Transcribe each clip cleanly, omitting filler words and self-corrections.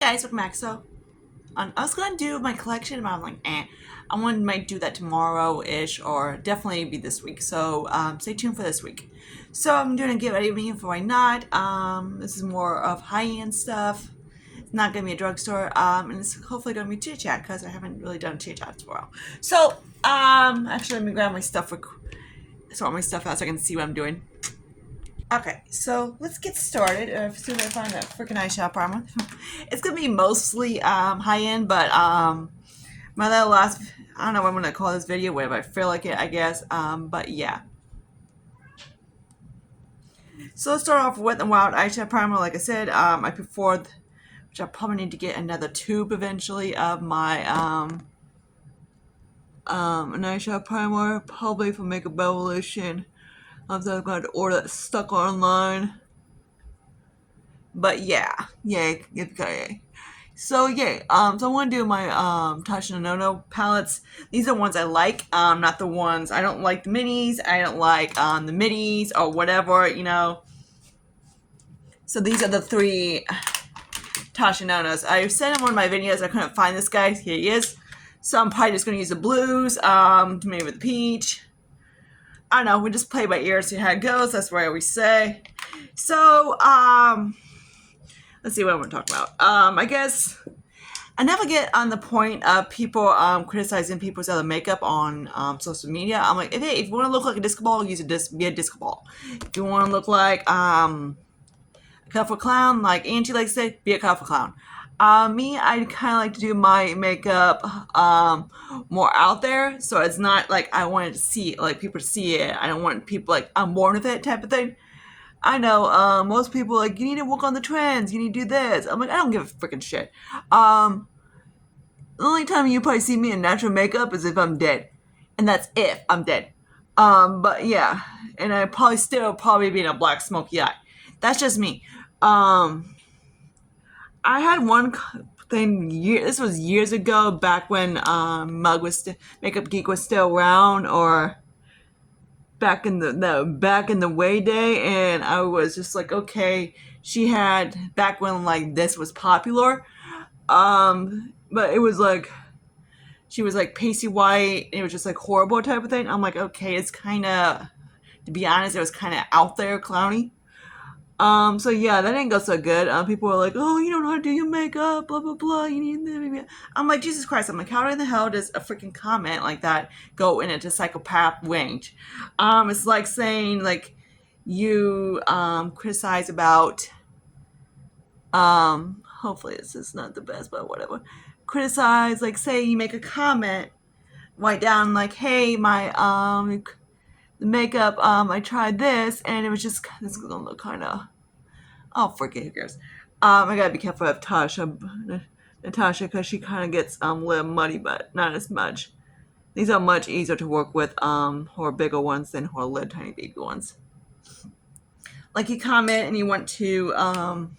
Guys, welcome back. I was gonna do my collection, but I'm like, I want might do that tomorrow-ish, or definitely be this week. Stay tuned for this week. So I'm doing a get ready with me for why not. This is more of high-end stuff. It's not gonna be a drugstore. And it's hopefully gonna be chit chat because I haven't really done chit chat for a while. Actually, let me grab my stuff. Sort my stuff out so I can see what I'm doing. Okay, so let's get started. As soon as I find that freaking eyeshadow primer, it's gonna be mostly high end, but my little last, I don't know what I'm gonna call this video, whatever I feel like it, I guess. But yeah. So let's start off with the Wild eyeshadow primer. Like I said, I prefer, which I probably need to get another tube eventually of my an eyeshadow primer, probably from Makeup Revolution. I'm going to order that stuck online. But yeah, okay. So I want to do my Tasha Nono palettes. These are the ones I like, not the ones I don't like the minis. I don't like the middies or whatever. So these are the three Tasha Nonos. I said in one of my videos I couldn't find this guy. Here he is. So I'm probably just going to use the blues, maybe with the peach. I don't know. We just play by ear, see how it goes. That's what I always say. So let's see what I'm going to talk about. I guess I never get on the point of people criticizing people's other makeup on social media. I'm like, if you want to look like a disco ball, be a disco ball. If you want to look like a colorful clown, like Angie likes to say, be a colorful clown. Me, I kind of like to do my makeup more out there, so it's not like I wanted to see like people to see it. I don't want people like I'm born with it type of thing. I know most people like you need to work on the trends. You need to do this. I'm like I don't give a freaking shit. The only time you probably see me in natural makeup is if I'm dead, and that's if I'm dead. But yeah, and I probably still probably be in a black smoky eye. That's just me. I had one thing. This was years ago, back when Mug was Makeup Geek was still around, or back in the way day, and I was just like, okay, she had back when like this was popular. But it was like she was like pasty white. And it was just like horrible type of thing. I'm like, okay, it's kind of, to be honest, it was kind of out there, clowny. So yeah, that didn't go so good. People were like, "Oh, you don't know how to do your makeup, blah blah blah. You need this." I'm like, Jesus Christ! I'm like, how in the hell does a freaking comment like that go into psychopath range? It's like saying like you criticize about hopefully this is not the best, but whatever. Criticize, like say you make a comment, write down like, hey, my the makeup, I tried this and it was just this is gonna look kinda, oh forget who cares. I gotta be careful of Natasha, because she kinda gets a little muddy, but not as much. These are much easier to work with, her bigger ones than her little tiny baby ones. Like you comment and you want to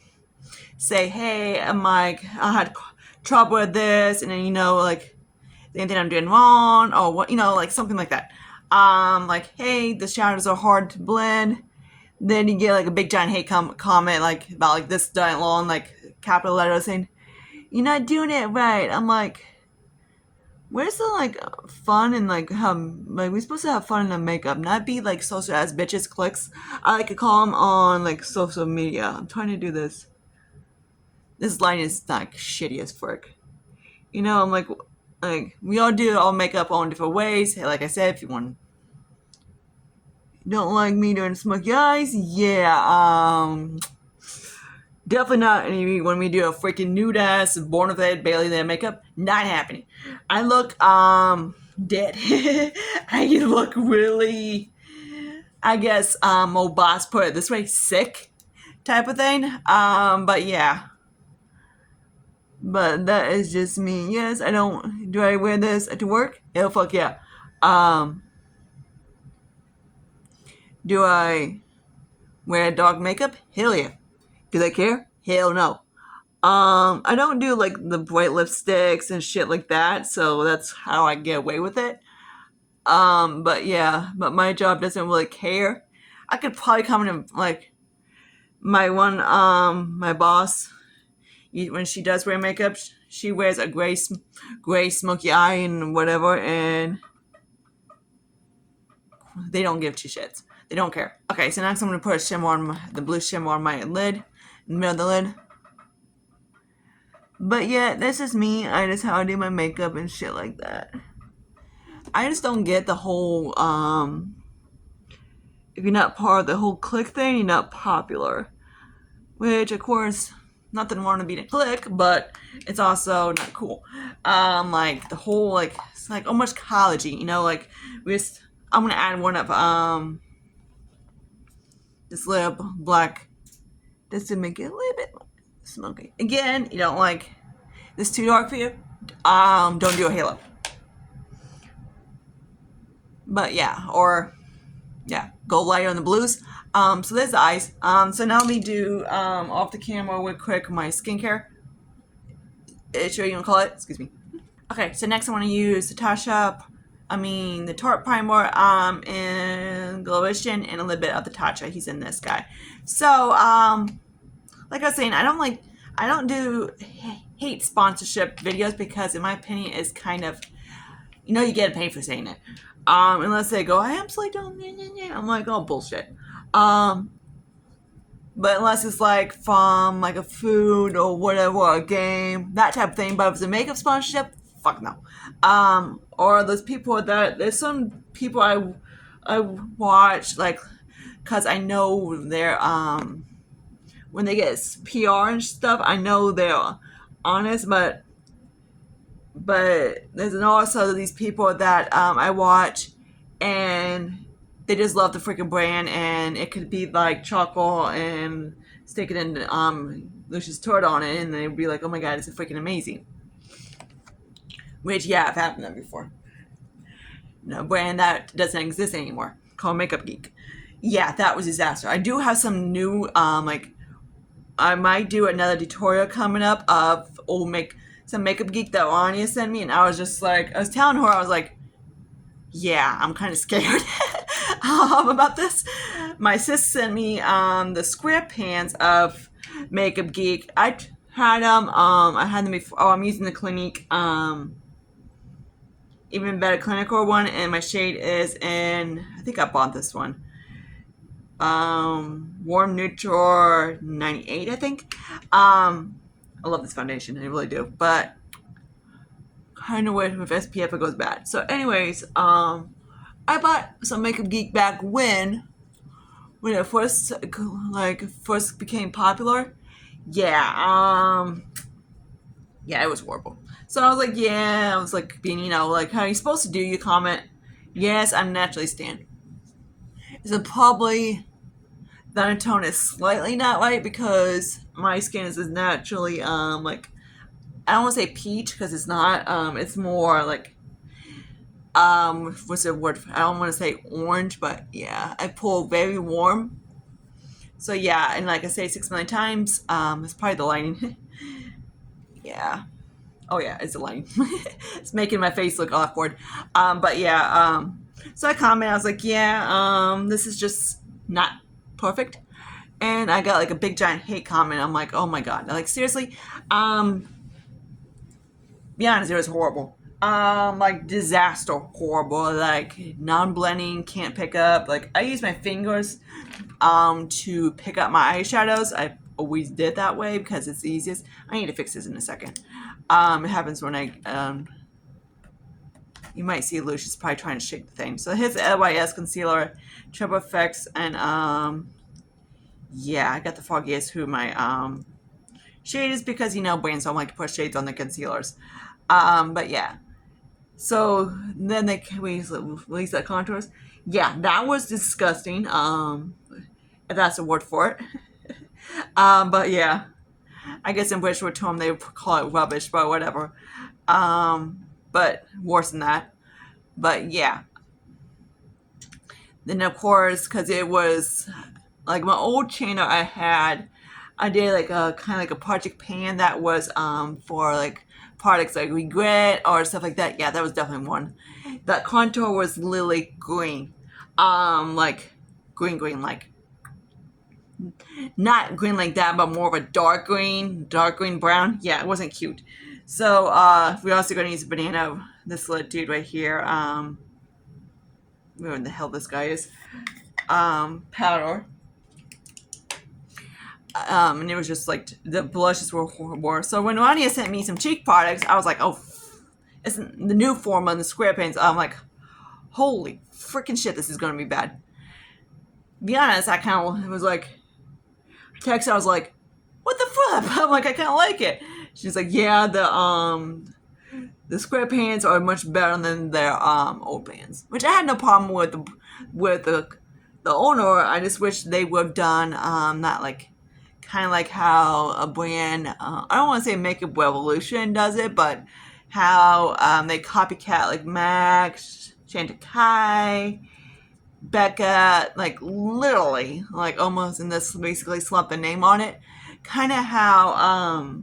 say, hey, I'm like, I had trouble with this, and then like anything I'm doing wrong, or what, like something like that. Like, hey, the shadows are hard to blend. Then you get like a big giant hate comment like about like this giant long like capital letters saying you're not doing it right. I'm like, where's the like fun and like like we're supposed to have fun in the makeup, not be like social ass bitches clicks. I like to call them on like social media. I'm trying to do this. This line is like shitty as frick. I'm like we all do all makeup all in different ways. Hey, like I said, if you don't like me doing smoky eyes, yeah, definitely not any when we do a freaking nude ass born with it barely their makeup. Not happening. I look dead. I look really, I guess old boss put it this way, sick type of thing. But yeah. But that is just me. Yes, I don't. Do I wear this to work? Hell, fuck yeah. Um, do I wear dog makeup? Hell yeah. Do they care? Hell no. I don't do like the bright lipsticks and shit like that, so that's how I get away with it. But yeah, but my job doesn't really care. I could probably come in like my boss. when she does wear makeup, she wears a gray smoky eye and whatever, and they don't give two shits. They don't care. Okay, so next I'm going to put a shimmer on the blue shimmer on my lid, in the middle of the lid. But yeah, this is me. I just how I do my makeup and shit like that. I just don't get the whole, if you're not part of the whole clique thing, you're not popular. Which, of course, nothing wrong to being a clique, but it's also not cool. Like, the whole, like, it's like almost collegey, you know, like, I'm gonna add one of, this little black, just to make it a little bit smoky. Again, you don't like this too dark for you, don't do a halo. But yeah, or yeah, go light on the blues. So there's the eyes. So now let me do off the camera real quick my skincare. Sure you want to call it? Excuse me. Okay, so next I want to use the the Tarte Primer and Glowition and a little bit of the Tatcha. He's in this guy. So like I was saying, I don't do hate sponsorship videos because in my opinion it's kind of, you know, you get paid for saying it. Unless they go, I absolutely don't. I'm like, oh, bullshit. But unless it's like from like a food or whatever, a game, that type of thing. But if it's a makeup sponsorship, fuck no. Or there's some people I watch like, cause I know they're when they get PR and stuff, I know they're honest, but there's also these people that I watch and they just love the freaking brand, and it could be like chocolate and stick it in Lucius Tort on it, and they'd be like, oh my god, it's freaking amazing. Which, yeah, I've had that before. No brand that doesn't exist anymore, called Makeup Geek. Yeah, that was a disaster. I do have some new like, I might do another tutorial coming up of some Makeup Geek that Anya sent me, and I was just like, I was telling her, I was like, yeah, I'm kind of scared about this. My sis sent me the square pans of Makeup Geek. I had them before. Oh, I'm using the Clinique Even Better Clinical one, and my shade is in, I think I bought this one, Warm Neutral 98, I think. I love this foundation, I really do, but kind of with SPF it goes bad. So anyways, I bought some Makeup Geek back when it first became popular. Yeah, it was horrible. So I was like being, you know, like how you're supposed to do, you comment, yes, I'm naturally tan. So probably the undertone is slightly not right because my skin is naturally like, I don't want to say peach because it's not. It's more like what's the word? I don't want to say orange, but yeah, I pull very warm. So yeah, and like I say 6 million times, it's probably the lighting. Yeah. Oh yeah, it's the lighting. It's making my face look awkward. But yeah, so I commented, I was like, yeah, this is just not perfect. And I got like a big giant hate comment. I'm like, oh my god, like seriously, be honest, it was horrible. Like disaster horrible. Like non-blending, can't pick up. Like I use my fingers, to pick up my eyeshadows. I always did that way because it's the easiest. I need to fix this in a second. It happens when you might see Lucius probably trying to shake the thing. So here's the LYS concealer, Triple Effects, and yeah, I got the foggiest who my shade is because, you know, brands don't like to put shades on the concealers. But yeah. So then they released the contours. Yeah, that was disgusting. If that's a word for it. But yeah, I guess in British term they would call it rubbish, but whatever. But worse than that. But yeah. Then of course, because it was like my old channel I did like a kind of like a project pan that was for like products like Regret or stuff like that. Yeah, that was definitely one. That contour was literally green. Like green, like not green like that, but more of a dark green brown. Yeah, it wasn't cute. So we're also going to use a banana. This little dude right here. Where the hell this guy is? Powder. And it was just like the blushes were horrible. So when Rania sent me some cheek products, I was like, oh, it's the new formula in the square pants. I'm like, holy freaking shit, this is gonna be bad. To be honest, I kind of was like, I was like, what the flip? I'm like, I kind of like it. She's like, yeah, the square pants are much better than their old pants, which I had no problem with the owner. I just wish they would have done not like kind of like how a brand, I don't want to say Makeup Revolution does it, but how they copycat like MAC, Chantecaille, Becca, like literally, like almost in this basically slap the name on it. Kind of how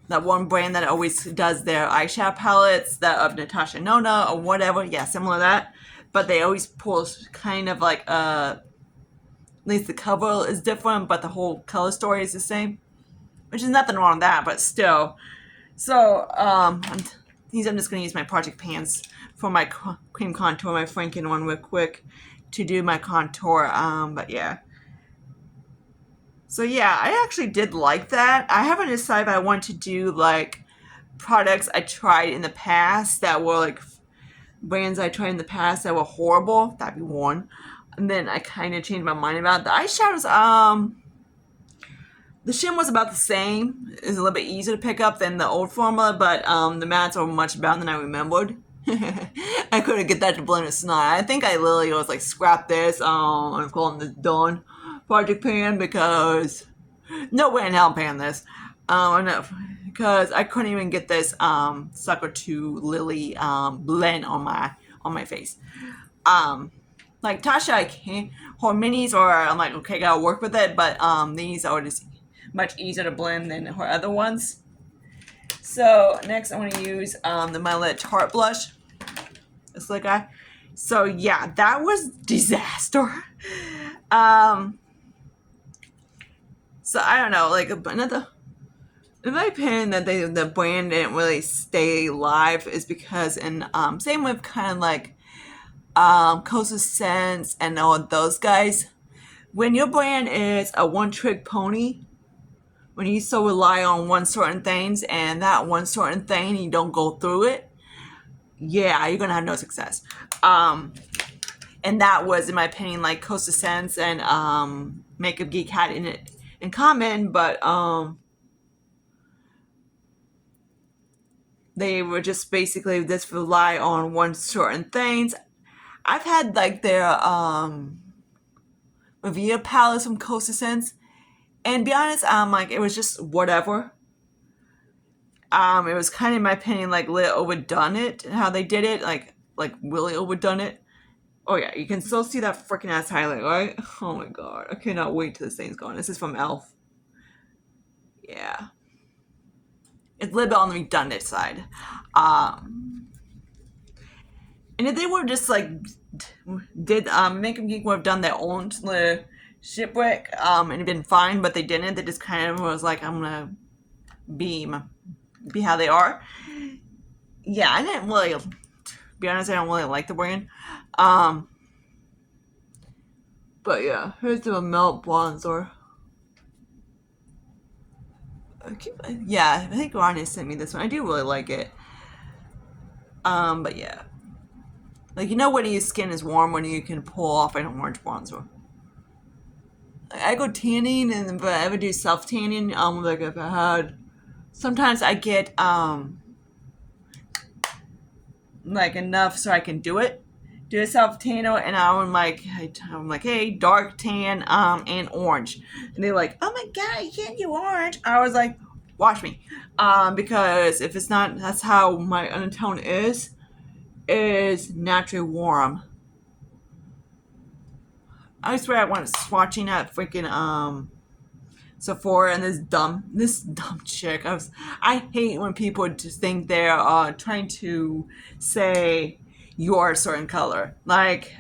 that one brand that always does their eyeshadow palettes, that of Natasha Nona or whatever, yeah, similar to that. But they always pull kind of like at least the cover is different, but the whole color story is the same, which is nothing wrong with that, but still. So I'm just gonna use my Project Pans for my cream contour, my Franken one real quick to do my contour. But yeah. So yeah, I actually did like that. I haven't decided if I want to do like products I tried in the past that were like brands I tried in the past that were horrible. That'd be one. And then I kind of changed my mind about the eyeshadows. The shim was about the same. It's a little bit easier to pick up than the old formula, but the mattes are much better than I remembered. I couldn't get that to blend with snot. I think I literally was like, scrap this. I'm calling this done. Project Pan, because no way in hell I'm paying this. Because I couldn't even get this sucker to Lily blend on my face. Like Tasha, I can't. Her minis are, I'm like, okay, gotta work with it, but these are just much easier to blend than her other ones. So next I'm gonna use the Milet Tarte blush. This little guy. So yeah, that was disaster. So I don't know, like another, in my opinion, that the brand didn't really stay alive is because, and same with kind of like Coastal Scents and all those guys. When your brand is a one-trick pony, when you so rely on one certain things and that one certain thing you don't go through it, yeah, you're gonna have no success. And that was, in my opinion, like Coastal Scents and Makeup Geek had in it in common, but they were just basically just rely on one certain things. I've had like their Revere palettes from Coastal Scents, and be honest, like it was just whatever. It was kind of, in my opinion, like lit overdone it, how they did it, like really overdone it. Oh yeah, you can still see that freaking ass highlight, right? Oh my god, I cannot wait till this thing's gone. This is from Elf. Yeah, it's a little bit on the redundant side. And if they were just like did Makeup Geek would have done their own shipwreck and it'd been fine, but they didn't. They just kind of was like, I'm gonna be how they are. Yeah, I didn't really, to be honest, I don't really like the brand. But yeah, here's the Melt Bronzer. Yeah, I think Ronnie sent me this one. I do really like it. But yeah. Like, you know when your skin is warm when you can pull off an orange bronzer. I go tanning, and but I ever do self tanning, like if I had, sometimes I get like enough so I can do a self tan, and I'm like, hey, dark tan and orange, and they're like, oh my god, you can't do orange. I was like, watch me, because if it's not, that's how my undertone is naturally warm. I swear I was swatching at freaking Sephora, and this dumb chick. I hate when people just think they're trying to say you're a certain color. Like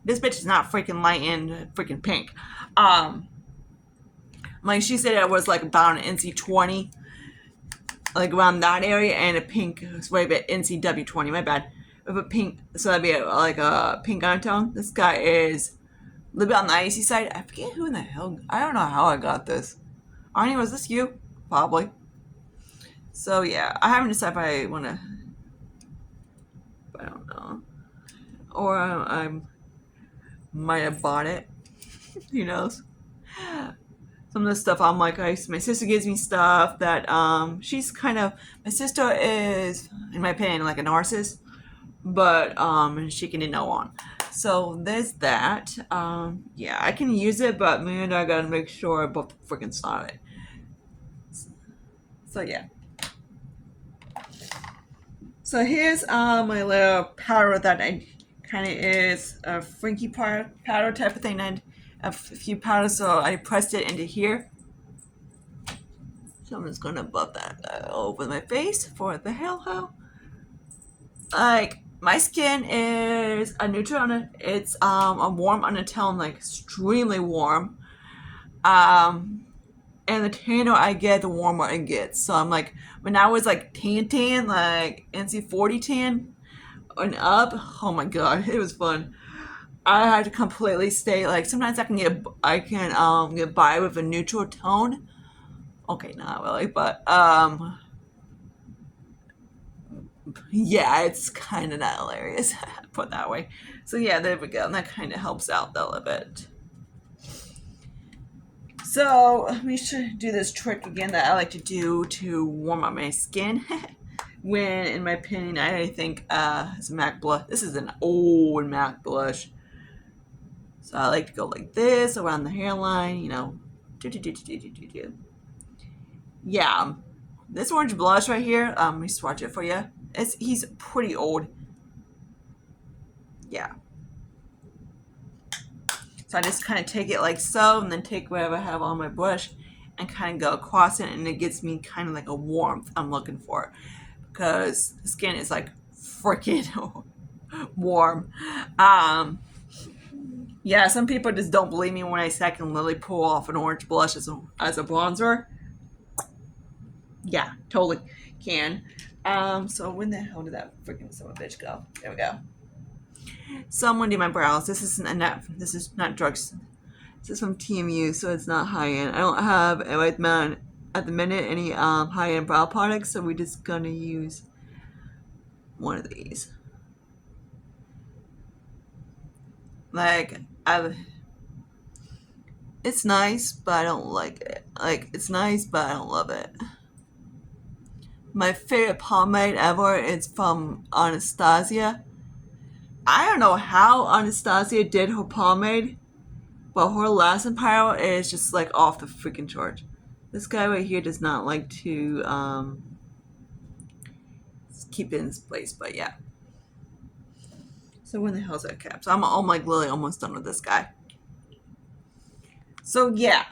This bitch is not freaking light and freaking pink. Um, like she said, it was like about an NC20, like around that area, and a pink. Wait a bit, NCW20. My bad. With a pink, so that'd be like a pink undertone. This guy is a little bit on the icy side. I forget who in the hell. I don't know how I got this. Arnie, was this you? Probably. So yeah, I haven't decided if I want to. I don't know. Or I might have bought it. Who knows? Some of the stuff I'm like, my sister gives me stuff that she's kind of. My sister is, in my opinion, like a narcissist, but she can no on. So there's that. Yeah, I can use it, but man, I gotta make sure I both freaking saw it. So yeah. So here's my little powder that I kind of is a Frankie powder type of thing, and a few powders. So I pressed it into here. So I'm just gonna buff that over my face for the hell. Like my skin is a neutral on it. It's a warm undertone, like extremely warm. And the tanner I get, the warmer it gets. So I'm like, when I was like tan, like NC40 tan and up, oh my god, it was fun. I had to completely stay like sometimes I can get by with a neutral tone. Okay, not really, but yeah, it's kind of not hilarious, put it that way. So yeah, there we go, and that kind of helps out a little bit. So we should do this trick again that I like to do to warm up my skin. When, in my opinion, I think it's a MAC blush. This is an old MAC blush. So I like to go like this around the hairline, you know. Yeah, this orange blush right here. Let me swatch it for you. He's pretty old. Yeah. So I just kind of take it like so, and then take whatever I have on my brush and kind of go across it, and it gives me kind of like a warmth I'm looking for, because the skin is like freaking warm. Yeah, some people just don't believe me when I say I can literally pull off an orange blush as a bronzer. Yeah, totally can. So when the hell did that freaking son of a bitch go? There we go. So I'm gonna do my brows. This is not drugs. This is from TMU, so it's not high end. I don't have at the minute any high end brow products, so we're just gonna use one of these. Like it's nice, but I don't like it. Like it's nice, but I don't love it. My favorite pomade ever is from Anastasia. I don't know how Anastasia did her pomade, but her lasting power is just like off the freaking chart. This guy right here does not like to keep it in place, but yeah. So when the hell's that cap? So I'm like literally almost done with this guy. So yeah,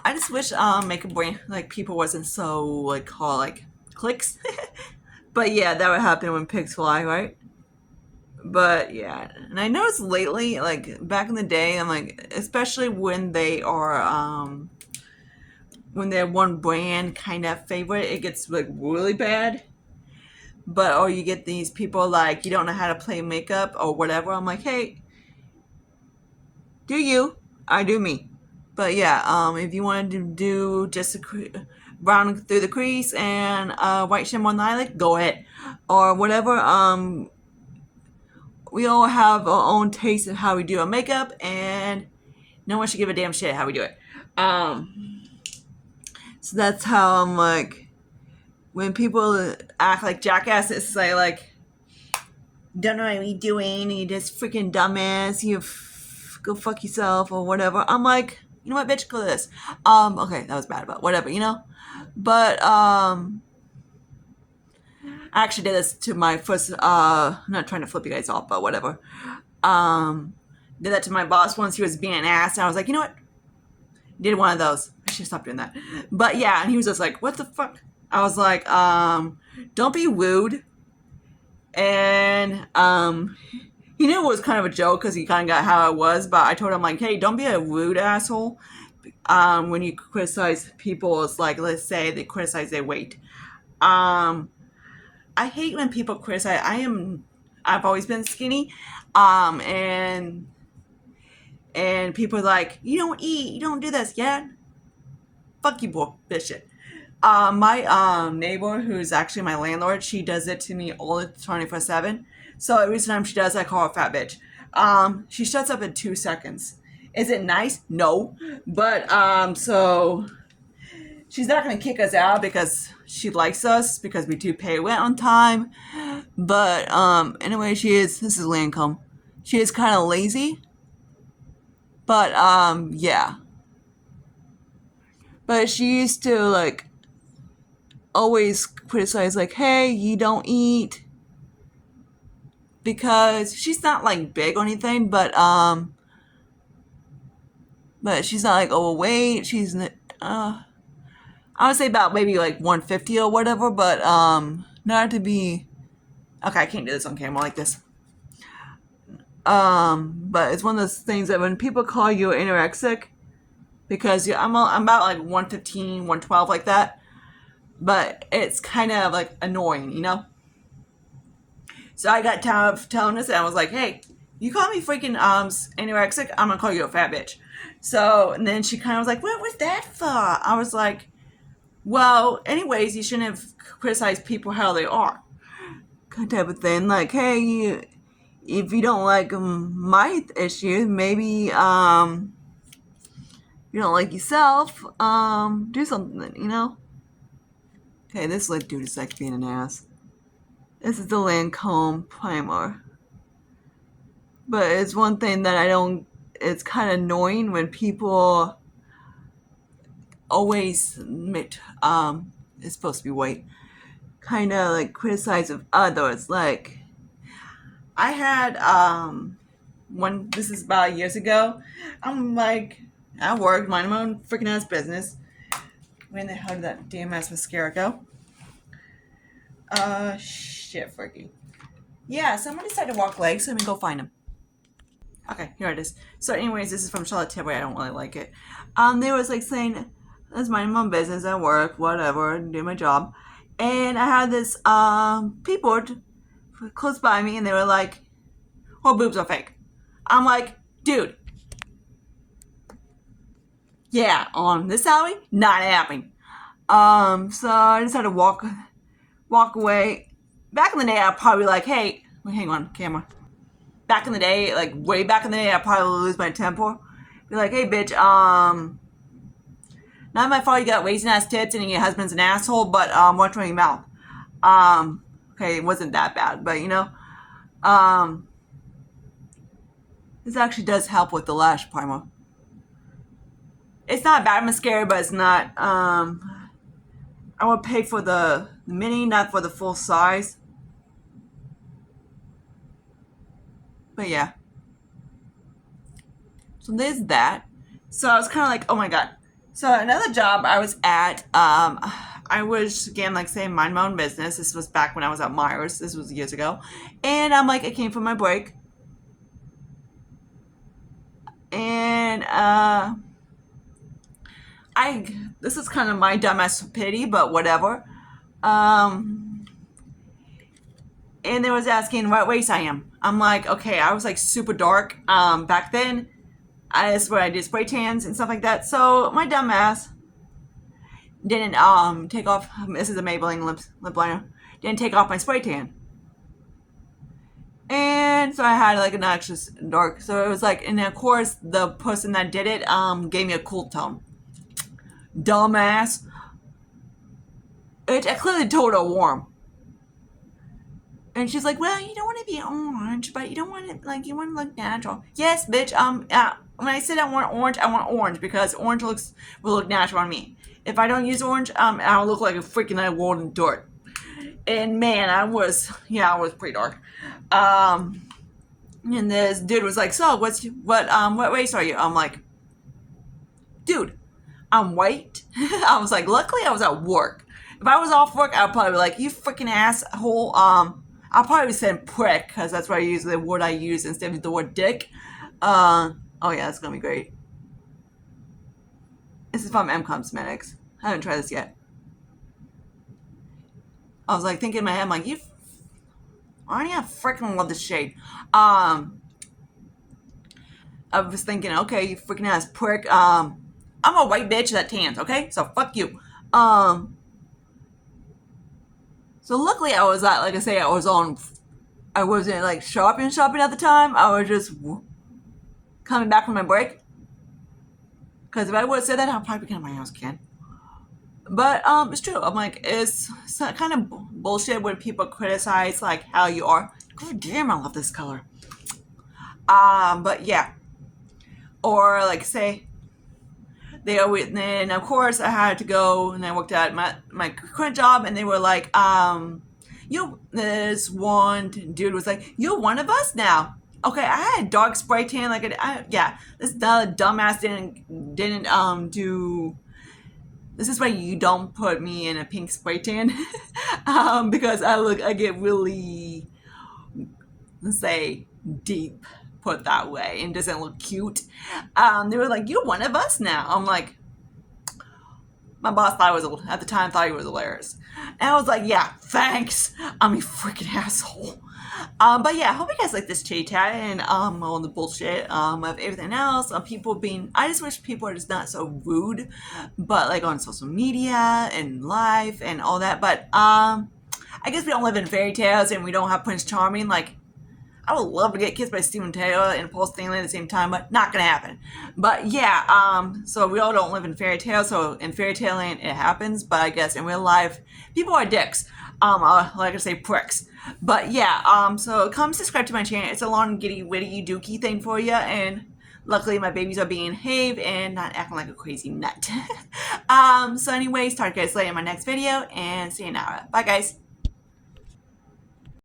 I just wish makeup brand like people wasn't so like call like clicks, but yeah, that would happen when pigs fly, right? But yeah, and I noticed lately, like back in the day, I'm like, especially when they're one brand kind of favorite, it gets like really bad. But or you get these people like you don't know how to play makeup or whatever. I'm like, hey, do you? I do me. But yeah, if you wanted to do just brown through the crease and white shimmer on the eyelid, go ahead, or whatever. We all have our own taste of how we do our makeup, and no one should give a damn shit how we do it. So that's how I'm like, when people act like jackasses, say like, don't know what you're doing, you just freaking dumbass, go fuck yourself or whatever. I'm like, you know what, bitch, go this. Okay, that was bad, but whatever, you know. But I actually did this to my first, I'm not trying to flip you guys off, but whatever. Did that to my boss once. He was being an ass, and I was like, you know what? Did one of those. I should stop doing that. But yeah, and he was just like, what the fuck? I was like, don't be rude. And He knew it was kind of a joke because he kind of got how I was, but I told him like, hey, don't be a rude asshole. When you criticize people, it's like, let's say they criticize their weight. Um, I hate when people criticize. I've always been skinny, and people are like, you don't eat, you don't do this, yeah. Fuck you, bitch. My neighbor, who's actually my landlord, she does it to me all the 24/7. So every time she does, I call her fat bitch. She shuts up in 2 seconds. Is it nice? No, but so she's not gonna kick us out because she likes us because we do pay rent on time. But anyway, she is. This is Lancome. She is kind of lazy, but yeah. But she used to like always criticize like, hey, you don't eat, because she's not like big or anything, but she's not like overweight. She's I would say about maybe like 150 or whatever, but not to be. Okay, I can't do this on camera like this. But it's one of those things that when people call you anorexic, because I'm about like 115, 112 like that, but it's kind of like annoying, you know. So I got tired of telling this, and I was like, hey, you call me freaking anorexic, I'm gonna call you a fat bitch. So, and then she kind of was like, what was that for? I was like, well, anyways, you shouldn't have criticized people how they are. Kind of type of thing. Like, hey, if you don't like my issues, maybe you don't like yourself, do something, you know? Okay, this dude is like being an ass. This is the Lancome primer. But it's one thing that I don't, it's kind of annoying when people always admit, it's supposed to be white, kind of like criticize of others. Like, I had, this is about years ago, I'm like, I worked, minding my own freaking ass business. Where the hell did that damn ass mascara go? Shit, freaking. Yeah, somebody decided to walk legs, so let me go find him. Okay, here it is. So anyways, this is from Charlotte Tilbury. I don't really like it. They was like saying, that's my own business, I work, whatever, do my job. And I had this, people close by me, and they were like, her boobs are fake. I'm like, dude, yeah, on this salary, not happening. So I just had to walk away. Back in the day, I'd probably like, hey, hang on, camera. Back in the day, like way back in the day, I'd probably lose my temper. Be like, hey, bitch, not my fault you got raisin ass tits and your husband's an asshole, but watch your mouth. Okay, it wasn't that bad, but you know, this actually does help with the lash primer. It's not bad mascara, but it's not. I would pay for the mini, not for the full size. But yeah. So there's that. So I was kind of like, oh my god. So another job I was at, I was again like saying mind my own business. This was back when I was at Myers. This was years ago, and I'm like, I came from my break, and this is kind of my dumbass pity, but whatever. And they was asking what race I am. I'm like, okay, I was like super dark back then. That's where I did spray tans and stuff like that. So my dumb ass didn't take off. This is a Maybelline lip liner. Didn't take off my spray tan. And so I had like an extra dark. So it was like, and of course the person that did it gave me a cool tone. Dumbass. I clearly told her warm. And she's like, well, you don't want to be orange, but you don't want to, like, you want to look natural. Yes, bitch, when I said I want orange because orange will look natural on me. If I don't use orange, I'll look like a freaking golden dirt. And man, I was pretty dark. And this dude was like, so what race are you? I'm like, dude, I'm white. I was like, luckily I was at work. If I was off work, I'd probably be like, you freaking asshole, I'll probably send prick because that's what I use the word I use instead of the word dick. Oh yeah, that's gonna be great. This is from M Cosmetics. I haven't tried this yet. I was like thinking in my head, I'm like, Arnie, I freaking love this shade. I was thinking, okay, you freaking ass prick. I'm a white bitch that tans, okay? So fuck you. So luckily I was at, like I say, I wasn't like shopping at the time. I was just coming back from my break. Because if I would have said that, I'd probably be getting my house again. But it's true. I'm like, it's kind of bullshit when people criticize like how you are. God damn, I love this color. But yeah, or like say they always. Then of course I had to go and I worked at my current job, and they were like, this one dude was like, you're one of us now. Okay, I had a dark spray tan, like this dumbass didn't do. This is why you don't put me in a pink spray tan, because I get really, let's say, deep put that way and doesn't look cute. They were like, you're one of us now. I'm like, my boss at the time thought he was hilarious. And I was like, yeah, thanks. I'm a freaking asshole. But yeah, I hope you guys like this chitty chat and all the bullshit of everything else. I just wish people are just not so rude, but like on social media and live and all that. But I guess we don't live in fairy tales and we don't have Prince Charming. Like, I would love to get kissed by Steven Taylor and Paul Stanley at the same time, but not gonna happen. But yeah, so we all don't live in fairy tales. So in fairy tale land, it happens. But I guess in real life, people are dicks. Like I say, pricks. But yeah, so come subscribe to my channel. It's a long, giddy, witty, dookie thing for you. And luckily, my babies are being behaved and not acting like a crazy nut. So anyways, talk to you guys later in my next video. And see you now. Bye, guys.